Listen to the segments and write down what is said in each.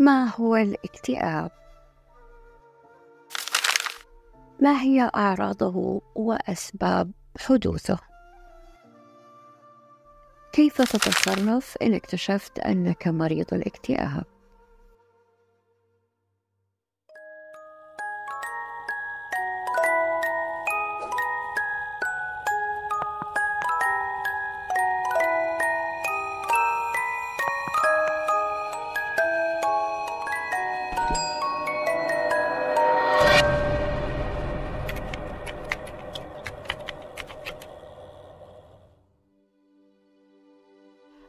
ما هو الاكتئاب؟ ما هي أعراضه وأسباب حدوثه؟ كيف تتصرف إن اكتشفت أنك مريض الاكتئاب؟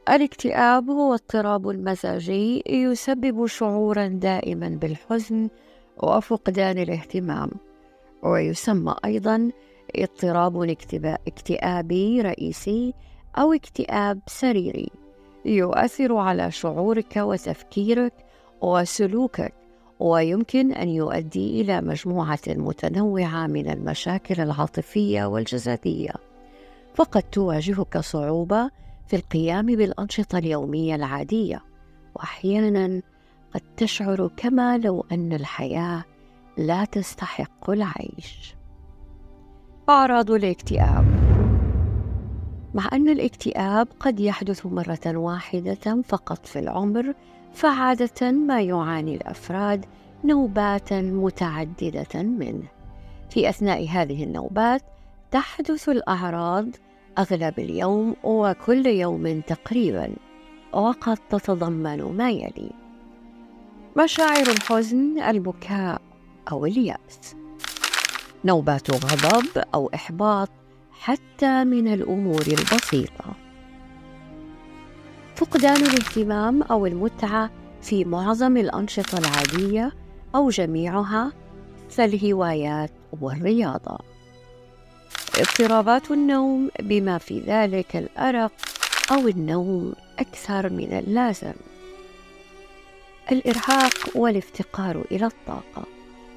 الاكتئاب هو اضطراب مزاجي يسبب شعورا دائما بالحزن وفقدان الاهتمام، ويسمى أيضا اضطراب اكتئابي رئيسي أو اكتئاب سريري، يؤثر على شعورك وتفكيرك وسلوكك، ويمكن أن يؤدي إلى مجموعة متنوعة من المشاكل العاطفية والجسدية. فقد تواجهك صعوبة في القيام بالأنشطة اليومية العادية، وأحيانا قد تشعر كما لو أن الحياة لا تستحق العيش. أعراض الاكتئاب. مع أن الاكتئاب قد يحدث مرة واحدة فقط في العمر، فعادة ما يعاني الأفراد نوبات متعددة منه. في أثناء هذه النوبات تحدث الأعراض أغلب اليوم وكل يوم تقريبا، وقد تتضمن ما يلي: مشاعر الحزن، البكاء أو اليأس، نوبات غضب أو إحباط حتى من الأمور البسيطة، فقدان الاهتمام أو المتعة في معظم الأنشطة العادية أو جميعها كالهوايات والرياضة، اضطرابات النوم بما في ذلك الأرق أو النوم أكثر من اللازم، الإرهاق والافتقار إلى الطاقة،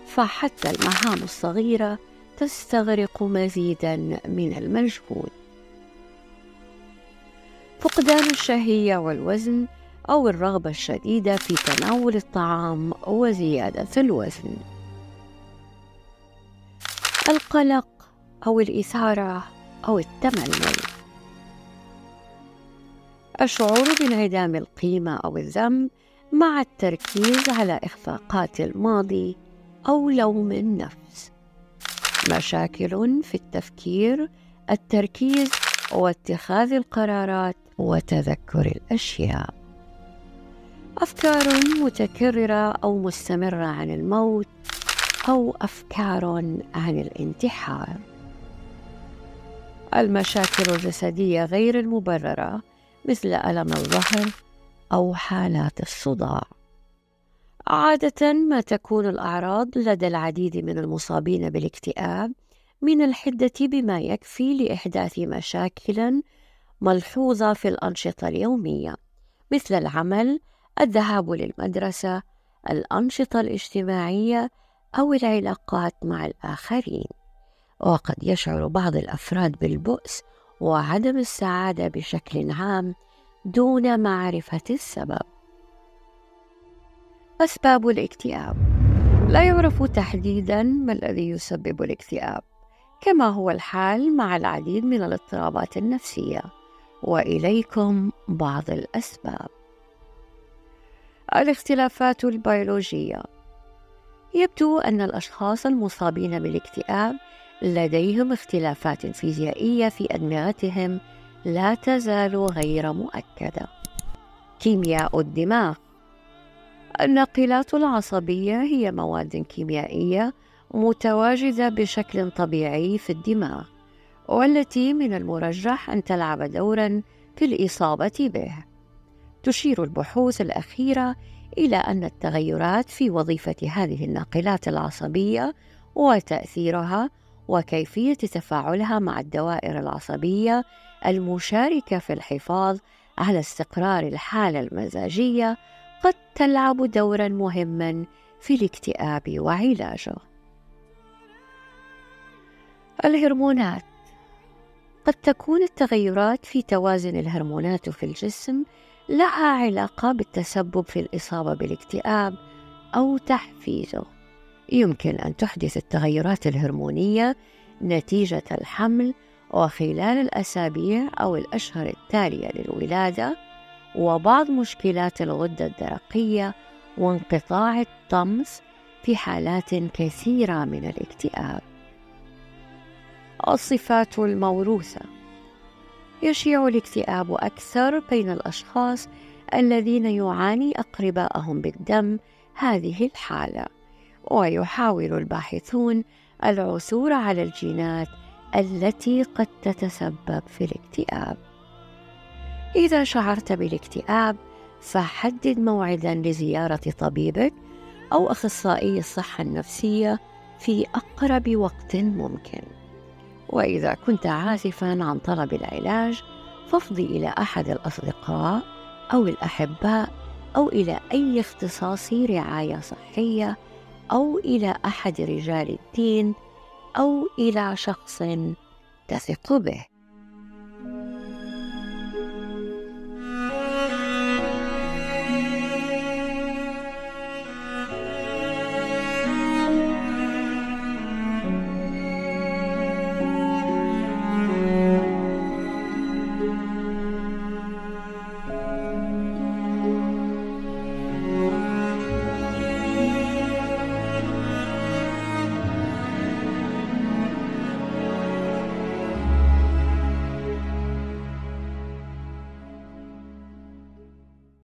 فحتى المهام الصغيرة تستغرق مزيداً من المجهود، فقدان الشهية والوزن أو الرغبة الشديدة في تناول الطعام وزيادة الوزن، القلق أو الإثارة أو التململ، الشعور بانعدام القيمة أو الذنب مع التركيز على إخفاقات الماضي أو لوم النفس، مشاكل في التفكير، التركيز واتخاذ القرارات وتذكر الأشياء، أفكار متكررة أو مستمرة عن الموت أو أفكار عن الانتحار، المشاكل الجسدية غير المبررة مثل ألم الظهر أو حالات الصداع. عادة ما تكون الأعراض لدى العديد من المصابين بالاكتئاب من الحدة بما يكفي لإحداث مشاكل ملحوظة في الأنشطة اليومية، مثل العمل، الذهاب للمدرسة، الأنشطة الاجتماعية أو العلاقات مع الآخرين. وقد يشعر بعض الأفراد بالبؤس وعدم السعادة بشكل عام دون معرفة السبب. أسباب الاكتئاب. لا يعرف تحديداً ما الذي يسبب الاكتئاب، كما هو الحال مع العديد من الاضطرابات النفسية، وإليكم بعض الأسباب. الاختلافات البيولوجية. يبدو أن الأشخاص المصابين بالاكتئاب لديهم اختلافات فيزيائية في أدمغتهم لا تزال غير مؤكدة. كيمياء الدماغ. الناقلات العصبية هي مواد كيميائية متواجدة بشكل طبيعي في الدماغ، والتي من المرجح أن تلعب دورا في الإصابة به. تشير البحوث الأخيرة إلى أن التغيرات في وظيفة هذه الناقلات العصبية وتأثيرها وكيفية تفاعلها مع الدوائر العصبية المشاركة في الحفاظ على استقرار الحالة المزاجية قد تلعب دورا مهما في الاكتئاب وعلاجه. الهرمونات. قد تكون التغيرات في توازن الهرمونات في الجسم لها علاقة بالتسبب في الإصابة بالاكتئاب أو تحفيزه. يمكن أن تحدث التغيرات الهرمونية نتيجة الحمل وخلال الأسابيع أو الأشهر التالية للولادة، وبعض مشكلات الغدة الدرقية وانقطاع الطمس في حالات كثيرة من الاكتئاب. الصفات الموروثة: يشيع الاكتئاب أكثر بين الأشخاص الذين يعاني أقربائهم بالدم هذه الحالة، ويحاول الباحثون العثور على الجينات التي قد تتسبب في الاكتئاب. إذا شعرت بالاكتئاب فحدد موعداً لزيارة طبيبك أو أخصائي الصحة النفسية في أقرب وقت ممكن. وإذا كنت عازفاً عن طلب العلاج فافضي إلى أحد الأصدقاء أو الأحباء أو إلى أي اختصاصي رعاية صحية أو إلى أحد رجال الدين أو إلى شخص تثق به.